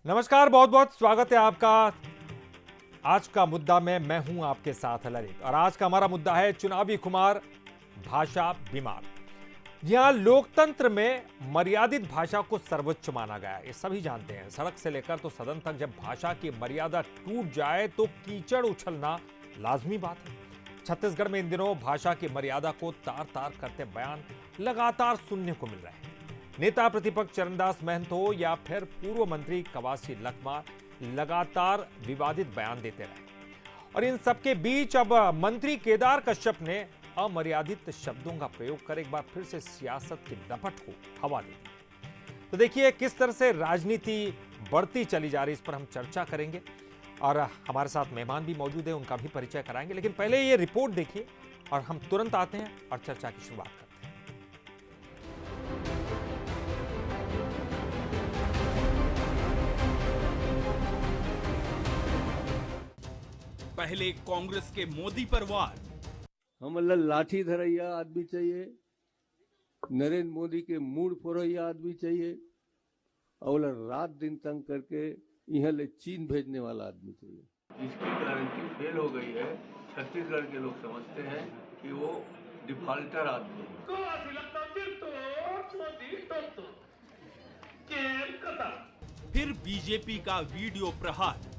नमस्कार, बहुत बहुत स्वागत है आपका। आज का मुद्दा में मैं हूं आपके साथ ललित और आज का हमारा मुद्दा है चुनावी खुमार, भाषा बीमार। जी हां, लोकतंत्र में मर्यादित भाषा को सर्वोच्च माना गया है, ये सभी जानते हैं। सड़क से लेकर तो सदन तक जब भाषा की मर्यादा टूट जाए तो कीचड़ उछलना लाजमी बात है। छत्तीसगढ़ में इन दिनों भाषा की मर्यादा को तार तार करते बयान लगातार सुनने को मिल रहे हैं। नेता प्रतिपक्ष चरणदास महंत हो या फिर पूर्व मंत्री कवासी लखमा लगातार विवादित बयान देते रहे और इन सबके बीच अब मंत्री केदार कश्यप ने अमर्यादित शब्दों का प्रयोग कर एक बार फिर से सियासत की लपट को हवा दे दी। तो देखिए किस तरह से राजनीति बढ़ती चली जा रही, इस पर हम चर्चा करेंगे और हमारे साथ मेहमान भी मौजूद है, उनका भी परिचय कराएंगे। लेकिन पहले ये रिपोर्ट देखिए और हम तुरंत आते हैं और चर्चा की शुरुआत करते हैं। पहले कांग्रेस के मोदी पर वार, हमला लाठी धरैया आदमी चाहिए, नरेंद्र मोदी के मूड फोरैया आदमी चाहिए और रात दिन तंग करके यहाँ ले चीन भेजने वाला आदमी चाहिए। इसकी गारंटी फेल हो गई है। छत्तीसगढ़ के लोग समझते हैं कि वो डिफॉल्टर आदमी है। फिर बीजेपी का वीडियो प्रहार।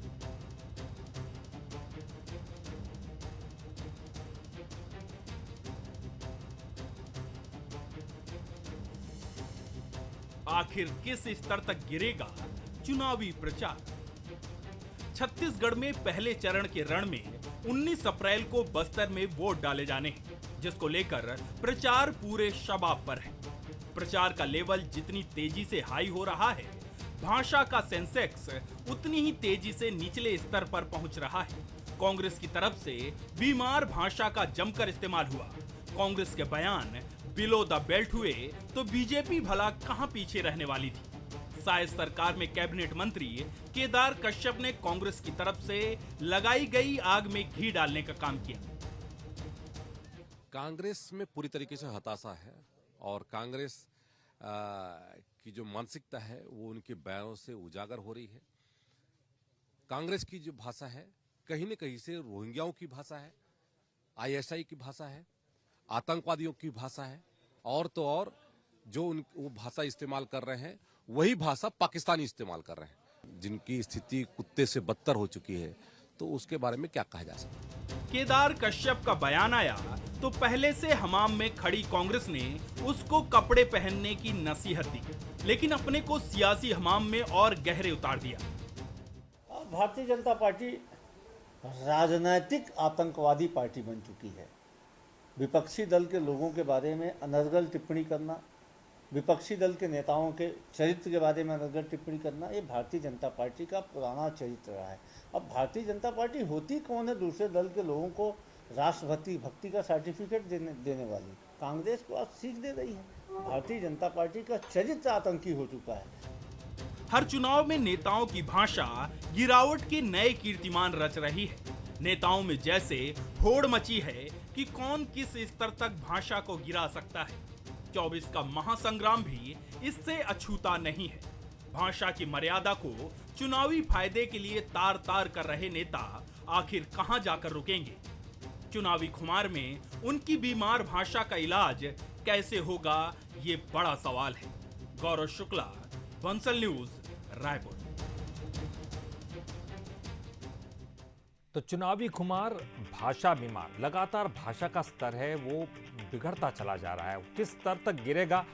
आखिर किस स्तर तक गिरेगा चुनावी प्रचार? छत्तीसगढ़ में पहले चरण के रण में 19 अप्रैल को बस्तर में वोट डाले जाने हैं, जिसको लेकर प्रचार पूरे शबाब पर है। प्रचार का लेवल जितनी तेजी से हाई हो रहा है, भाषा का सेंसेक्स उतनी ही तेजी से निचले स्तर पर पहुंच रहा है। कांग्रेस की तरफ से बीमार भाषा का जमकर इस्तेमाल हुआ। कांग्रेस के बयान बिलो द बेल्ट हुए तो बीजेपी भला कहां पीछे रहने वाली थी। शायद सरकार में कैबिनेट मंत्री केदार कश्यप ने कांग्रेस की तरफ से लगाई गई आग में घी डालने का काम किया। कांग्रेस में पूरी तरीके से हताशा है और कांग्रेस की जो मानसिकता है वो उनके बयानों से उजागर हो रही है। कांग्रेस की जो भाषा है कहीं न कहीं से रोहिंग्याओं की भाषा है, आईएसआई की भाषा है, आतंकवादियों की भाषा है और तो और जो वो भाषा इस्तेमाल कर रहे हैं वही भाषा पाकिस्तानी इस्तेमाल कर रहे हैं, जिनकी स्थिति कुत्ते से बदतर हो चुकी है। तो उसके बारे में क्या कहा जा सकता है? केदार कश्यप का बयान आया तो पहले से हमाम में खड़ी कांग्रेस ने उसको कपड़े पहनने की नसीहत दी, लेकिन अपने को सियासी हमाम में और गहरे उतार दिया। भारतीय जनता पार्टी राजनीतिक आतंकवादी पार्टी बन चुकी है। विपक्षी दल के लोगों के बारे में अनर्गल टिप्पणी करना, विपक्षी दल के नेताओं के चरित्र के बारे में अनर्गल टिप्पणी करना, ये भारतीय जनता पार्टी का पुराना चरित्र रहा है। अब भारतीय जनता पार्टी होती कौन है दूसरे दल के लोगों को भक्ति का सर्टिफिकेट देने वाली? कांग्रेस को आज सीख दे रही है। भारतीय जनता पार्टी का चरित्र आतंकी हो चुका है। हर चुनाव में नेताओं की भाषा गिरावट के नए कीर्तिमान रच रही है। नेताओं में जैसे होड़ मची है कि कौन किस स्तर तक भाषा को गिरा सकता है। 24 का महासंग्राम भी इससे अछूता नहीं है। भाषा की मर्यादा को चुनावी फायदे के लिए तार तार कर रहे नेता आखिर कहां जाकर रुकेंगे? चुनावी खुमार में उनकी बीमार भाषा का इलाज कैसे होगा, ये बड़ा सवाल है। गौरव शुक्ला, बंसल न्यूज, रायपुर। तो चुनावी खुमार, भाषा बीमार, लगातार भाषा का स्तर है वो बिगड़ता चला जा रहा है। किस स्तर तक गिरेगा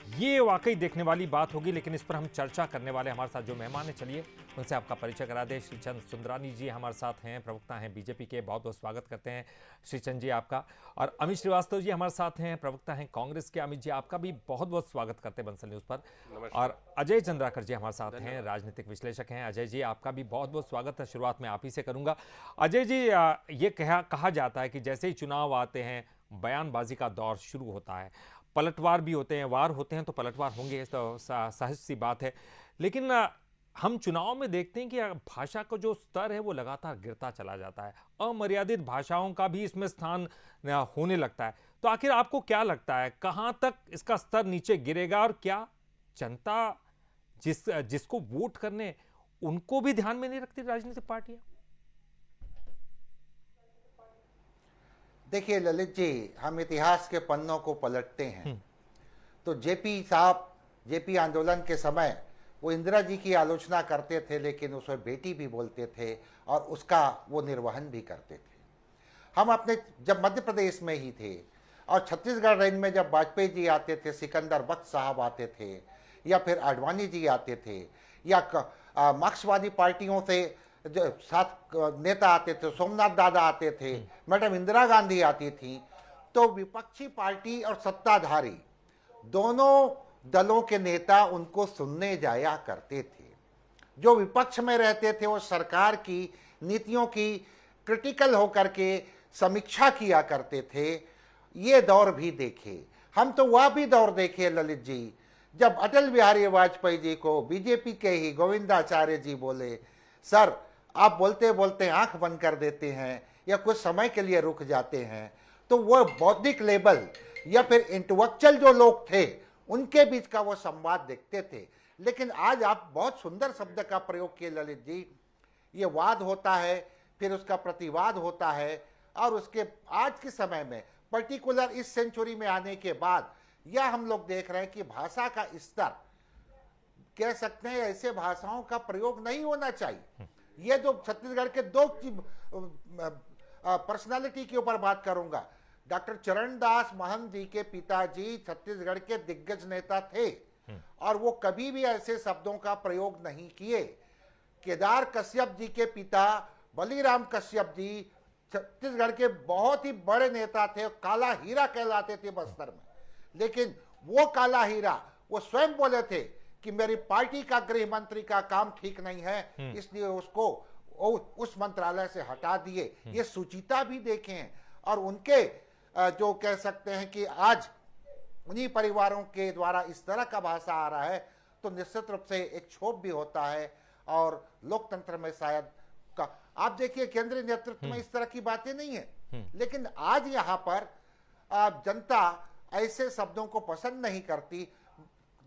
ये वाकई देखने वाली बात होगी, लेकिन इस पर हम चर्चा करने वाले हमारे साथ जो मेहमान हैं, चलिए उनसे आपका परिचय करा दें। श्रीचंद सुंदरानी जी हमारे साथ हैं, प्रवक्ता हैं बीजेपी के, बहुत बहुत स्वागत करते हैं श्रीचंद जी आपका। और अमित श्रीवास्तव जी हमारे साथ हैं, प्रवक्ता हैं कांग्रेस के। अमित जी आपका भी बहुत बहुत स्वागत करते हैं बंसल न्यूज़ पर। और अजय चंद्राकर जी हमारे साथ हैं, राजनीतिक विश्लेषक हैं। अजय जी आपका भी बहुत बहुत स्वागत है। शुरुआत में आप ही से करूँगा। अजय जी, ये कहा जाता है कि जैसे ही चुनाव आते हैं बयानबाजी का दौर शुरू होता है, पलटवार भी होते हैं, वार होते हैं तो पलटवार होंगे, तो सहज सी बात है। लेकिन हम चुनाव में देखते हैं कि भाषा का जो स्तर है वो लगातार गिरता चला जाता है। अमर्यादित भाषाओं का भी इसमें स्थान होने लगता है। तो आखिर आपको क्या लगता है कहां तक इसका स्तर नीचे गिरेगा और क्या जनता जिसको वोट करने उनको भी ध्यान में नहीं रखती राजनीतिक पार्टियां? देखिए ललित जी, हम इतिहास के पन्नों को पलटते हैं तो जेपी साहब, जेपी आंदोलन के समय वो इंदिरा जी की आलोचना करते थे, लेकिन उसमें बेटी भी बोलते थे और उसका वो निर्वहन भी करते थे। हम अपने जब मध्य प्रदेश में ही थे और छत्तीसगढ़ रेंज में जब वाजपेयी जी आते थे, सिकंदर बख्श साहब आते थे, या फिर आडवाणी जी आते थे, या मार्क्सवादी पार्टियों से जो सात नेता आते थे, सोमनाथ दादा आते थे, मैडम इंदिरा गांधी आती थी, तो विपक्षी पार्टी और सत्ताधारी दोनों दलों के नेता उनको सुनने जाया करते थे। जो विपक्ष में रहते थे वो सरकार की नीतियों की क्रिटिकल होकर के समीक्षा किया करते थे। ये दौर भी देखे, हम तो वह भी दौर देखे ललित जी, जब अटल बिहारी वाजपेयी जी को बीजेपी के ही गोविंदाचार्य जी बोले, सर आप बोलते बोलते आंख बंद कर देते हैं या कुछ समय के लिए रुक जाते हैं, तो वह बौद्धिक लेवल या फिर इंटेलेक्चुअल जो लोग थे उनके बीच का वो संवाद देखते थे। लेकिन आज आप बहुत सुंदर शब्द का प्रयोग किए ललित जी, ये वाद होता है, फिर उसका प्रतिवाद होता है, और उसके आज के समय में पर्टिकुलर इस सेंचुरी में आने के बाद यह हम लोग देख रहे हैं कि भाषा का स्तर, कह सकते हैं ऐसे भाषाओं का प्रयोग नहीं होना चाहिए। ये जो छत्तीसगढ़ के दो पर्सनालिटी के ऊपर बात करूंगा, डॉक्टर चरणदास महंत जी के पिताजी छत्तीसगढ़ के दिग्गज नेता थे और वो कभी भी ऐसे शब्दों का प्रयोग नहीं किए। केदार कश्यप जी के पिता बलीराम कश्यप जी छत्तीसगढ़ के बहुत ही बड़े नेता थे, काला हीरा कहलाते थे बस्तर में, लेकिन वो काला हीरा वो स्वयं बोले थे कि मेरी पार्टी का गृह मंत्री का काम ठीक नहीं है, इसलिए उसको उस मंत्रालय से हटा दिए। ये सुचिता भी देखे हैं, और उनके जो कह सकते हैं कि आज उन्हीं परिवारों के द्वारा इस तरह का भाषा आ रहा है, तो निश्चित रूप से एक क्षोभ भी होता है। और लोकतंत्र में शायद आप देखिए केंद्रीय नेतृत्व में इस तरह की बातें नहीं है, लेकिन आज यहाँ पर जनता ऐसे शब्दों को पसंद नहीं करती।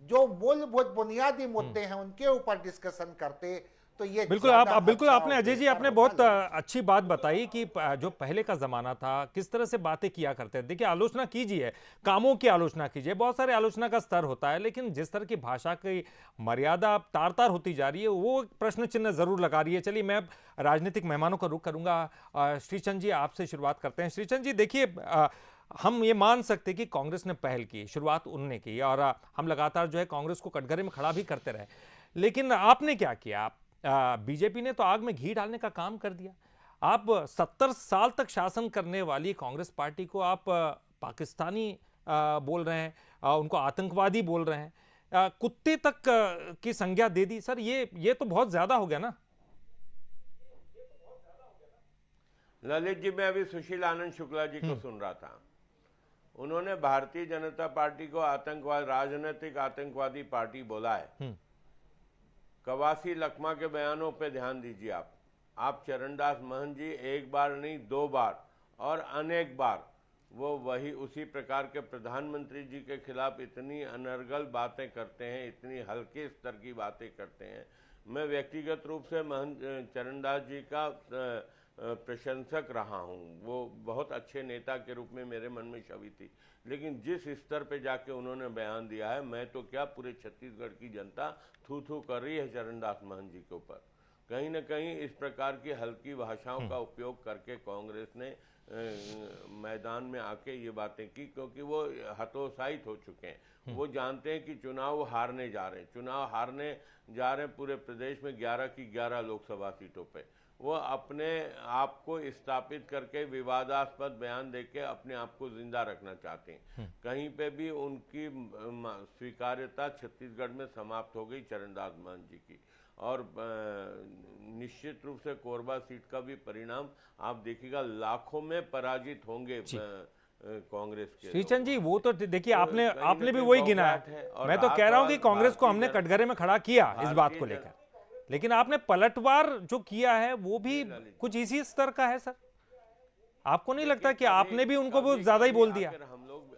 जो मूलभूत बुनियादी मुद्दे हैं उनके ऊपर डिस्कशन करते तो ये बिल्कुल आप बिल्कुल आपने अजय जी आपने बहुत अच्छी बात बताई कि जो पहले का जमाना था किस तरह से बातें किया करते थे। देखिए आलोचना कीजिए, कामों की आलोचना कीजिए, बहुत सारे आलोचना का स्तर होता है, लेकिन जिस तरह की भाषा की मर्यादा अब तार तार होती जा रही है वो प्रश्न चिन्ह जरूर लगा रही है। चलिए मैं राजनीतिक मेहमानों का रुख करूंगा। श्रीचंद जी आपसे शुरुआत करते हैं। श्रीचंद जी देखिए, हम ये मान सकते कि कांग्रेस ने पहल की, शुरुआत उन्होंने की, और हम लगातार जो है कांग्रेस को कटघरे में खड़ा भी करते रहे, लेकिन आपने क्या किया? बीजेपी ने तो आग में घी डालने का काम कर दिया। आप 70 साल तक शासन करने वाली कांग्रेस पार्टी को आप पाकिस्तानी बोल रहे हैं, उनको आतंकवादी बोल रहे हैं, कुत्ते तक की संज्ञा दे दी। सर ये तो बहुत ज्यादा हो गया ना। ललित जी, मैं अभी सुशील आनंद शुक्ला जी को सुन रहा था, उन्होंने भारतीय जनता पार्टी को आतंकवाद, राजनीतिक आतंकवादी पार्टी बोला है। कवासी लखमा के बयानों पे ध्यान दीजिए। आप चरणदास महंत जी एक बार नहीं 2 बार और अनेक बार वो वही उसी प्रकार के प्रधानमंत्री जी के खिलाफ इतनी अनर्गल बातें करते हैं, इतनी हल्के स्तर की बातें करते हैं। मैं व्यक्तिगत रूप से महंत चरणदास जी का प्रशंसक रहा हूं, वो बहुत अच्छे नेता के रूप में मेरे मन में छवि थी, लेकिन जिस स्तर पे जाके उन्होंने बयान दिया है, मैं तो क्या पूरे छत्तीसगढ़ की जनता थू थू कर रही है चरणदास महंत जी के ऊपर। कहीं ना कहीं इस प्रकार की हल्की भाषाओं का उपयोग करके कांग्रेस ने मैदान में आके ये बातें की, क्योंकि वो हतोत्साहित हो चुके हैं। वो जानते हैं कि चुनाव हारने जा रहे हैं, पूरे प्रदेश में 11 की 11 लोकसभा सीटों पे। वो अपने आप को स्थापित करके विवादास्पद बयान देके अपने आप को जिंदा रखना चाहते हैं। कहीं पे भी उनकी स्वीकार्यता छत्तीसगढ़ में समाप्त हो गई चरणदास महंत जी की, और निश्चित रूप से कोरबा सीट का भी परिणाम आप देखिएगा, लाखों में पराजित होंगे कांग्रेस के। श्रीचंद जी वो तो देखिए आपने भी वही गिना है। मैं तो कह रहा हूं कि कांग्रेस को हमने कटघरे में खड़ा किया इस बात को लेकर, लेकिन आपने पलटवार जो किया है वो भी कुछ इसी स्तर का है। सर आपको नहीं लगता कि आपने भी उनको बहुत ज्यादा ही बोल दिया? हम लोग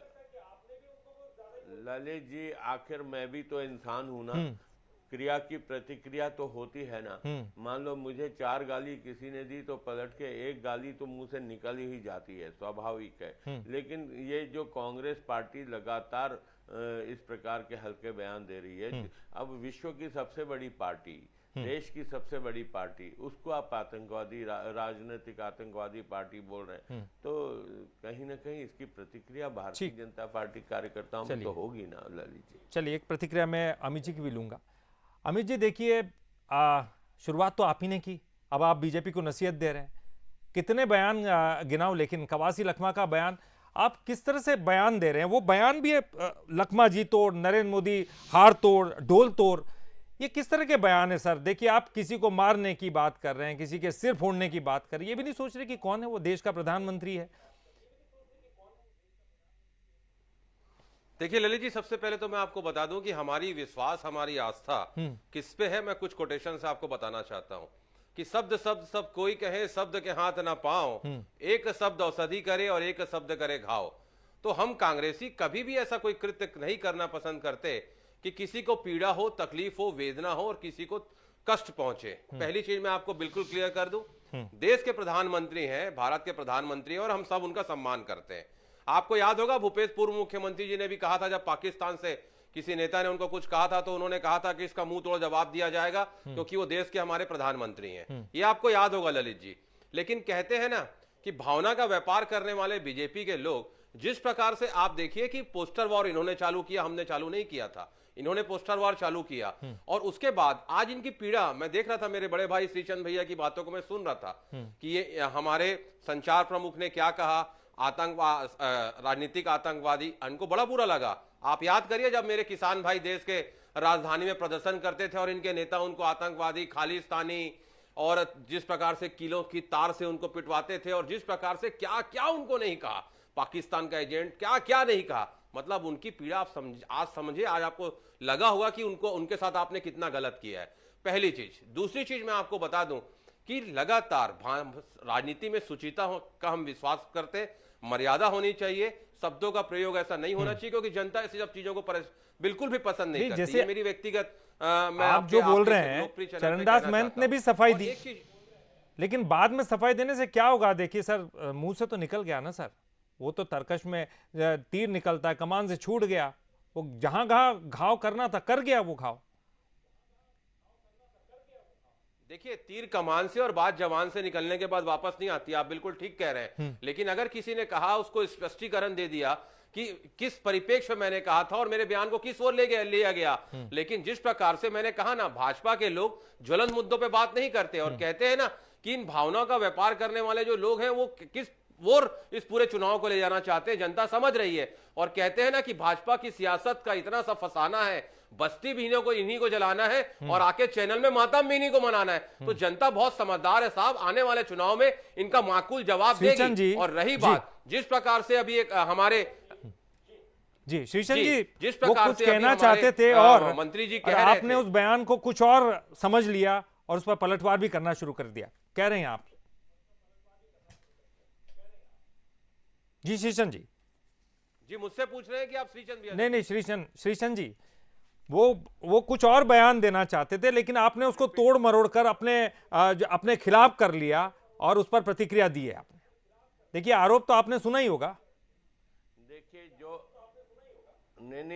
ललित जी, आखिर मैं भी तो इंसान हूं ना। क्रिया की प्रतिक्रिया तो होती है ना। मान लो मुझे 4 गाली किसी ने दी तो पलट के 1 गाली तो मुंह से निकल ही जाती है, स्वाभाविक है। लेकिन ये जो कांग्रेस पार्टी लगातार इस प्रकार के हल्के बयान दे रही है, अब विश्व की सबसे बड़ी पार्टी, देश की सबसे बड़ी पार्टी, उसको आप आतंकवादी, राजनीतिक आतंकवादी पार्टी बोल रहे हैं, तो कहीं ना कहीं इसकी प्रतिक्रिया भारतीय जनता पार्टी कार्यकर्ताओं में तो होगी ना ललित जी। चलिए, एक प्रतिक्रिया मैं अमित जी की भी लूंगा। अमित जी देखिए, शुरुआत तो आप ही ने की, अब आप बीजेपी को नसीहत दे रहे हैं। कितने बयान गिनाओ, लेकिन कवासी लखमा का बयान आप किस तरह से बयान दे रहे हैं? वो बयान भी है लखमा जी तोड़, नरेंद्र मोदी हार तोड़, ढोल तोड़, ये किस तरह के बयान है सर? देखिए, आप किसी को मारने की बात कर रहे हैं, किसी के सिर फोड़ने की बात कर रहे हैं, ये भी नहीं सोच रहे कि कौन है वो, देश का प्रधानमंत्री है। देखिए ललित जी, सबसे पहले तो मैं आपको बता दूं कि हमारी विश्वास, हमारी आस्था किस पे है। मैं कुछ कोटेशन से आपको बताना चाहता हूं कि शब्द शब्द सब कोई कहे, शब्द के हाथ ना पाओ, एक शब्द औषधि करे और एक शब्द करे घाव। तो हम कांग्रेसी कभी भी ऐसा कोई कृत्य नहीं करना पसंद करते कि किसी को पीड़ा हो, तकलीफ हो, वेदना हो और किसी को कष्ट पहुंचे। पहली चीज मैं आपको बिल्कुल क्लियर कर दूं, देश के प्रधानमंत्री हैं, भारत के प्रधानमंत्री हैं और हम सब उनका सम्मान करते हैं। आपको याद होगा भूपेश पूर्व मुख्यमंत्री जी ने भी कहा था, जब पाकिस्तान से किसी नेता ने उनको कुछ कहा था तो उन्होंने कहा था कि इसका मुंह तोड़ जवाब दिया जाएगा, क्योंकि वो देश के हमारे प्रधानमंत्री हैं। ये आपको याद होगा ललित जी। लेकिन कहते हैं ना कि भावना का व्यापार करने वाले बीजेपी के लोग, जिस प्रकार से आप देखिए कि पोस्टर वॉर इन्होंने चालू किया, हमने चालू नहीं किया था, इन्होंने पोस्टर वॉर चालू किया और उसके बाद आज इनकी पीड़ा, मैं देख रहा था, मेरे बड़े भाई श्रीचंद भैया की बातों को मैं सुन रहा था कि ये हमारे संचार प्रमुख ने क्या कहा, आतंकवाद, राजनीतिक आतंकवादी, इनको बड़ा बुरा लगा। आप याद करिए जब मेरे किसान भाई देश के राजधानी में प्रदर्शन करते थे और इनके नेता उनको आतंकवादी, खालिस्तानी और जिस प्रकार से किलों की तार से उनको पिटवाते थे और जिस प्रकार से क्या क्या उनको नहीं कहा, पाकिस्तान का एजेंट, क्या क्या नहीं कहा। मतलब उनकी पीड़ा आप आज समझिए, आज आपको लगा होगा कि उनको, उनके साथ आपने कितना गलत किया है। पहली चीज। दूसरी चीज मैं आपको बता दूं कि लगातार राजनीति में सुचिता का हम विश्वास करते, मर्यादा होनी चाहिए, शब्दों का प्रयोग ऐसा नहीं होना चाहिए, क्योंकि जनता ऐसी सब चीजों को बिल्कुल भी पसंद नहीं करती। ये मेरी व्यक्तिगत आप जो बोल रहे हैं, चरणदास महंत ने भी सफाई दी, लेकिन बाद में सफाई देने से क्या होगा? देखिए सर, मुंह से तो निकल गया ना सर, वो तो तरकश में तीर निकलता है, कमान से छूट गया, वो जहां घाव करना था कर गया वो घाव। देखिए, तीर कमान से और बात जवान से निकलने के बाद वापस नहीं आती, आप बिल्कुल ठीक कह रहे हैं। लेकिन अगर किसी ने कहा, उसको स्पष्टीकरण दे दिया कि किस परिप्रेक्ष्य में मैंने कहा था और मेरे बयान को किस ओर लिया गया। लेकिन जिस प्रकार से मैंने कहा ना, भाजपा के लोग ज्वलंत मुद्दों पे बात नहीं करते और कहते हैं ना कि इन भावनाओं का व्यापार करने वाले जो लोग हैं वो किस ओर इस पूरे चुनाव को ले जाना चाहते हैं, जनता समझ रही है। और कहते हैं ना कि भाजपा की सियासत का इतना सा फसाना है, बस्ती भी इन्हीं को जलाना है और आके चैनल में मातम भी इन्हीं को मनाना है। तो जनता बहुत समझदार है साहब, आने वाले चुनाव में इनका माकूल जवाब देगी। और रही बात जिस प्रकार से अभी एक हमारे जी श्रीचंद जी जिस प्रकार कुछ से कहना चाहते थे और मंत्री जी और आपने उस बयान को कुछ और समझ लिया और उस पर पलटवार भी करना शुरू कर दिया, कह रहे हैं आप। जी श्रीचंद जी मुझसे पूछ रहे हैं कि आप श्रीचंद? नहीं श्रीचंद जी, वो कुछ और बयान देना चाहते थे, लेकिन आपने उसको तोड़ मरोड़ कर अपने खिलाफ कर लिया और उस पर प्रतिक्रिया दी है आपने। देखिए, आरोप तो आपने सुना ही होगा। देखिए,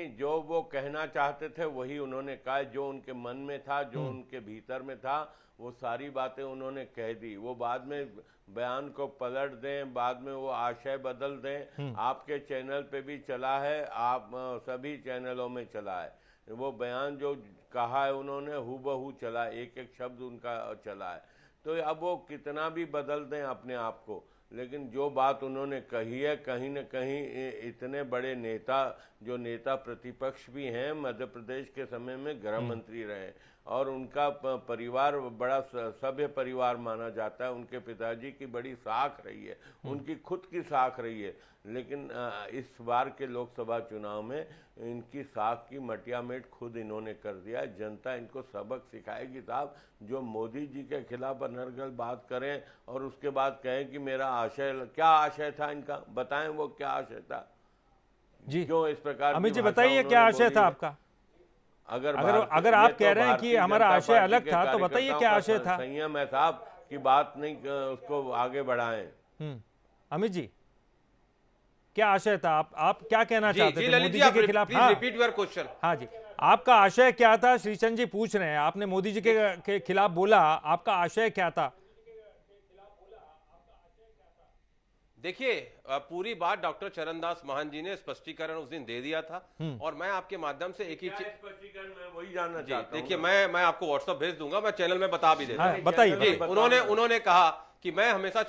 जो वो कहना चाहते थे वही उन्होंने कहा, जो उनके मन में था, जो उनके भीतर में था, वो सारी बातें उन्होंने कह दी। वो बाद में बयान को पलट दें, बाद में वो आशय बदल दें। आपके चैनल पे भी चला है, आप सभी चैनलों में चला है। वो बयान जो कहा है उन्होंने हूबहू चला, एक एक शब्द उनका चला है। तो अब वो कितना भी बदल दें अपने आप को, लेकिन जो बात उन्होंने कही है, कहीं न कहीं इतने बड़े नेता, जो नेता प्रतिपक्ष भी हैं, मध्य प्रदेश के समय में गृह मंत्री रहे और उनका परिवार बड़ा सभ्य परिवार माना जाता है। उनके पिताजी की बड़ी साख रही है, उनकी खुद की साख रही है। लेकिन इस बार के लोकसभा चुनाव में इनकी साख की मटियामेट खुद इन्होंने कर दिया है। जनता इनको सबक सिखाएगी साहब। जो मोदी जी के खिलाफ अनर्गल बात करें और उसके बाद कहें कि मेरा आशय, क्या आशय था इनका, बताएं वो क्या आशय था जी। क्यों इस प्रकार? अमित जी बताइए, क्या आशय था आपका? अगर आप ये कह तो रहे हैं कि भारतीय हमारा जनता आशय पार्टी अलग के था, तो बताइए कार्यकर्ताओं क्या का आशय था? संयम है साहब की बात नहीं उसको आगे बढ़ाएं। अमित जी, क्या आशय था? आप क्या कहना चाहते थे ललित मोदी जी, जी आप के खिलाफ? Please repeat your question. हाँ जी, आपका आशय क्या था? श्रीचंद जी पूछ रहे हैं, आपने मोदी जी के खिलाफ बोला, आपका आशय क्या था? देखिए, पूरी बात डॉक्टर चरणदास महंत जी ने स्पष्टीकरण उस दिन दे दिया था, और मैं आपके माध्यम से एक ही चीज स्पष्टीकरण मैं वही जानना चाहता हूं। देखिए, मैं आपको व्हाट्सएप भेज दूंगा, मैं चैनल में बता भी देता हाँ, हूं। बताइए। जी, उन्होंने कहा कि मैं हमेशा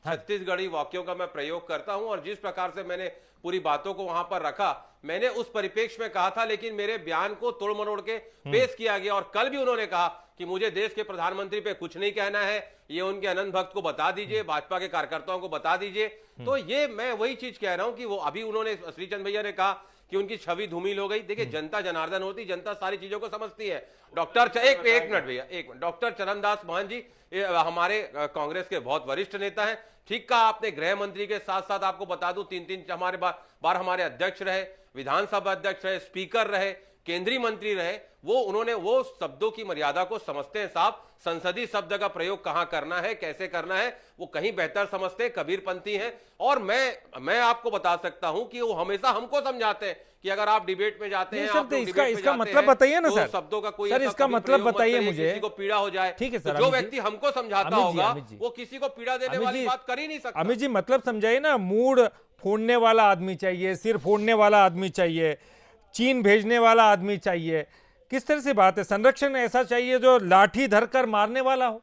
छत्तीसगढ़ी वाक्यों का मैं प्रयोग करता हूं, और जिस प्रकार से मैंने पूरी बातों को वहां पर रखा, मैंने उस परिप्रेक्ष्य में कहा था, लेकिन मेरे बयान को तोड़ मरोड़ के पेश किया गया। और कल भी उन्होंने कहा कि मुझे देश के प्रधानमंत्री पे कुछ नहीं कहना है, ये उनके अनंत भक्त को बता दीजिए, भाजपा के कार्यकर्ताओं को बता दीजिए। तो ये मैं वही चीज कह रहा हूं कि वो अभी उन्होंने, श्रीचंद भैया ने कहा कि उनकी छवि धूमिल हो गई। देखिए, जनता जनार्दन होती, जनता सारी चीजों को समझती है। एक मिनट भैया, डॉक्टर चरणदास महंत जी हमारे कांग्रेस के बहुत वरिष्ठ नेता हैं। ठीक कहा आपने, गृह मंत्री के साथ साथ आपको बता दूं, तीन हमारे बार हमारे अध्यक्ष रहे, विधानसभा अध्यक्ष रहे, स्पीकर रहे, केंद्रीय मंत्री रहे। उन्होंने वो शब्दों की मर्यादा को समझते हैं साहब। संसदीय शब्द का प्रयोग कहां करना है, कैसे करना है, वो कहीं बेहतर समझते हैं, कबीरपंथी हैं। और मैं आपको बता सकता हूं कि वो हमेशा हमको समझाते हैं कि अगर आप डिबेट में जाते हैं, आप इसका मतलब बताइए ना सर। शब्दों का कोई सर, इसका मतलब बताइए मुझे, किसी को पीड़ा हो जाए। ठीक है सर। जो व्यक्ति हमको समझाता होगा वो किसी को पीड़ा देने वाली बात कर ही नहीं सकता। अमित जी, मतलब समझाइए ना। मूड फोड़ने वाला आदमी चाहिए, सिर फोड़ने वाला आदमी चाहिए, चीन भेजने वाला आदमी चाहिए, किस तरह से बात है? संरक्षण ऐसा चाहिए जो लाठी धरकर मारने वाला हो?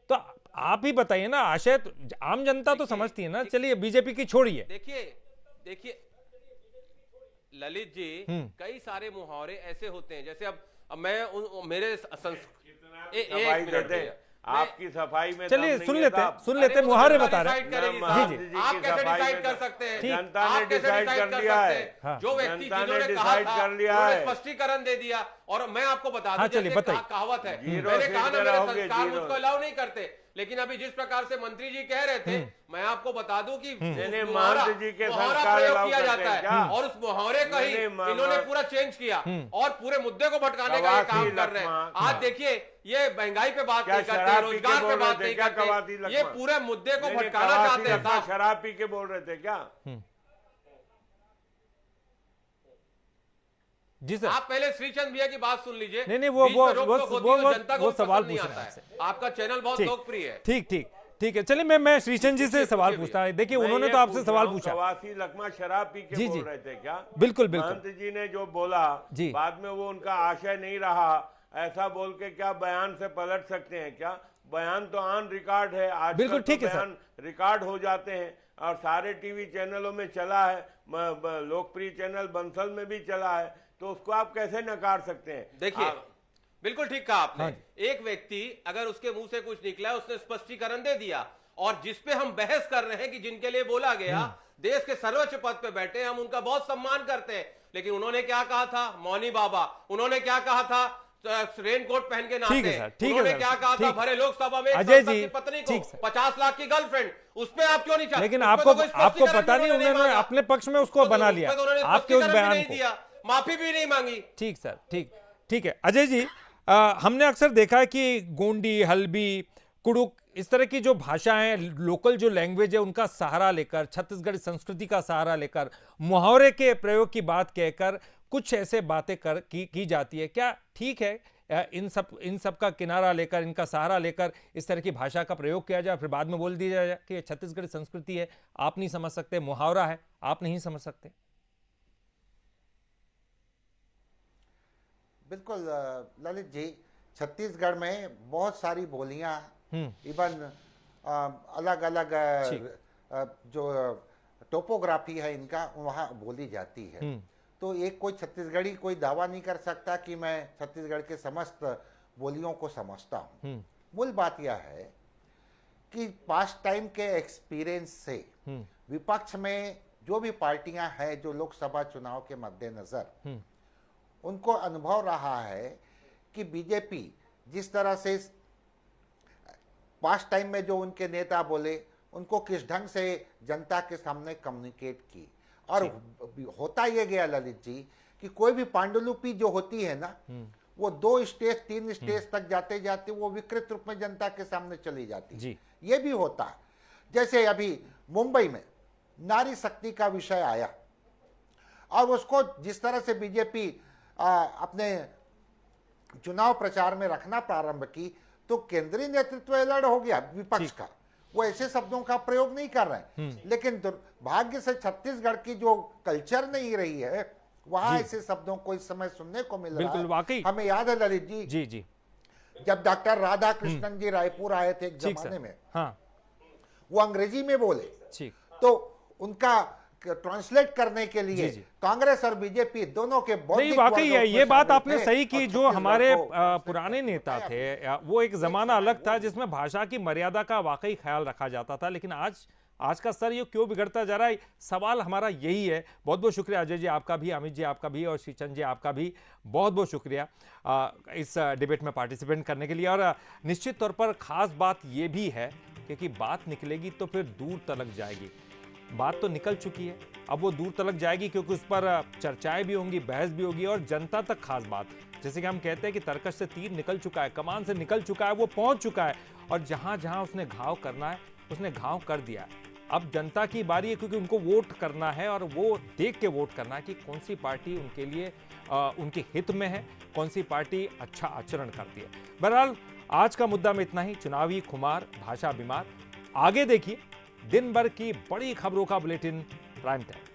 तो आप ही बताइए ना। आशय तो आम जनता तो समझती है ना। चलिए, बीजेपी की छोड़िए। देखिए ललित जी, कई सारे मुहावरे ऐसे होते हैं, जैसे अब मैं मेरे आपकी सफाई में चलिए सुन लेते मुहावरे बता रहे हैं। जी जी, आप कैसे डिसाइड कर सकते हैं? जनता ने डिसाइड कर लिया है। जो व्यक्ति जिन्होंने कहा था उन्होंने स्पष्टीकरण दे दिया। और मैं आपको बता दूं, जैसे कहावत है, मैंने कहा ना, मेरे संस्कार मुझको अलाउ नहीं करते, लेकिन अभी जिस प्रकार से मंत्री जी कह रहे थे, मैं आपको बता दूं कि मुहावरा प्रयोग किया जाता है, और उस मुहावरे का ही इन्होंने पूरा चेंज किया और पूरे मुद्दे को भटकाने का काम कर रहे हैं। आज देखिए, ये महंगाई पे बात नहीं करते, रोजगार पे बात नहीं करते, ये पूरे मुद्दे को भटकाना चाहते हैं। शराब पी के बोल रहे थे क्या? जी सर, आप पहले श्रीचंद भैया की बात सुन लीजिए। नहीं, वो सवाल पूछ रहा है। आपका चैनल बहुत लोकप्रिय है। ठीक है। चलिए, मैं श्रीचंद जी से सवाल पूछता हूं। देखिए, उन्होंने तो आपसे सवाल पूछा। कवासी लकमा शराब पी के बोल रहे थे क्या? बिल्कुल। महंत जी ने जो बोला, बाद में वो उनका आशय नहीं रहा, ऐसा बोल के क्या बयान से पलट सकते हैं क्या? बयान तो ऑन रिकॉर्ड है। आज बिल्कुल ठीक है बयान रिकॉर्ड हो जाते हैं और सारे टीवी चैनलों में चला है, लोकप्रिय चैनल बंसल में भी चला है, तो उसको आप कैसे नकार सकते हैं? देखिए, बिल्कुल ठीक कहा आपने। एक व्यक्ति अगर उसके मुंह से कुछ निकला, उसने स्पष्टीकरण दे दिया, और जिसपे हम बहस कर रहे हैं कि जिनके लिए बोला गया, देश के सर्वोच्च पद पे बैठे, हम उनका बहुत सम्मान करते हैं, लेकिन उन्होंने क्या कहा था? मौनी बाबा। उन्होंने क्या कहा था? रेनकोट पहन के नाचते। उन्होंने क्या कहा था? भरे लोकसभा में अजय जी, पत्नी को 50 लाख की गर्लफ्रेंड, उस पे आप क्यों नहीं चाहते? लेकिन आपको पता नहीं, उन्होंने अपने पक्ष में उसको बना लिया, आपके उस बयान को, माफी भी नहीं मांगी। ठीक सर, ठीक है। अजय जी, हमने अक्सर देखा है कि गोंडी, हल्बी, कुड़ुक, इस तरह की जो भाषाएं, लोकल जो लैंग्वेज है, उनका सहारा लेकर, छत्तीसगढ़ी संस्कृति का सहारा लेकर, मुहावरे के प्रयोग की बात कहकर कुछ ऐसे बातें की जाती है। क्या ठीक है इन सब का किनारा लेकर, इनका सहारा लेकर इस तरह की भाषा का प्रयोग किया जाए, फिर बाद में बोल दिया जाए कि ये छत्तीसगढ़ी संस्कृति है, आप नहीं समझ सकते, मुहावरा है, आप नहीं समझ सकते? बिल्कुल ललित जी, छत्तीसगढ़ में बहुत सारी बोलियां, इवन अलग अलग जो टोपोग्राफी है इनका, वहाँ बोली जाती है। तो एक कोई छत्तीसगढ़ी कोई दावा नहीं कर सकता कि मैं छत्तीसगढ़ के समस्त बोलियों को समझता हूँ। मूल बात यह है कि पास्ट टाइम के एक्सपीरियंस से विपक्ष में जो भी पार्टियां हैं, जो लोकसभा चुनाव के मद्देनजर उनको अनुभव रहा है कि बीजेपी जिस तरह से पास्ट टाइम में जो उनके नेता बोले, उनको किस ढंग से जनता के सामने कम्युनिकेट की, और होता ये गया ललित जी कि कोई भी पांडुलिपि जो होती है ना, वो 2 स्टेज 3 स्टेज तक जाते जाते वो विकृत रूप में जनता के सामने चली जाती है। ये भी होता है। जैसे अभी मुंबई में नारी शक्ति का विषय आया और उसको जिस तरह से बीजेपी अपने चुनाव प्रचार में रखना प्रारंभ की, तो केंद्रीय नेतृत्व अलर्ट हो गया विपक्ष का, वो ऐसे शब्दों का प्रयोग नहीं कर रहे हैं। लेकिन दुर्भाग्य से छत्तीसगढ़ की जो कल्चर नहीं रही है, वहां ऐसे शब्दों को इस समय सुनने को मिल रहा है। वाकई हमें याद है ललित जी, जी जब डॉक्टर राधा कृष्णन जी रायपुर आए थे एक जमाने में, वो अंग्रेजी में बोले, तो उनका ट्रांसलेट करने के लिए कांग्रेस और बीजेपी दोनों के नहीं, वाकई है ये बात आपने सही की। जो हमारे पुराने नेता थे, वो एक जमाना अलग था जिसमें भाषा की मर्यादा का वाकई ख्याल रखा जाता था, लेकिन आज का स्तर ये क्यों बिगड़ता जा रहा है, सवाल हमारा यही है। बहुत बहुत शुक्रिया अजय जी आपका भी, अमित जी आपका भी, और श्रीचंद जी आपका भी बहुत बहुत शुक्रिया इस डिबेट में पार्टिसिपेट करने के लिए। और निश्चित तौर पर खास बात ये भी है क्योंकि बात निकलेगी तो फिर दूर तलक जाएगी। बात तो निकल चुकी है, अब वो दूर तलक जाएगी क्योंकि उस पर चर्चाएं भी होंगी, बहस भी होगी और जनता तक खास बात, जैसे कि हम कहते हैं कि तरकश से तीर निकल चुका है, कमान से निकल चुका है, वो पहुंच चुका है और जहां जहां उसने घाव करना है उसने घाव कर दिया है। अब जनता की बारी है क्योंकि उनको वोट करना है और वो देख के वोट करना है कि कौन सी पार्टी उनके लिए उनके हित में है, कौन सी पार्टी अच्छा आचरण करती है। बहरहाल आज का मुद्दा में इतना ही। चुनावी खुमार, भाषा बीमार। आगे देखिए दिन भर की बड़ी खबरों का बुलेटिन प्राइम टाइम।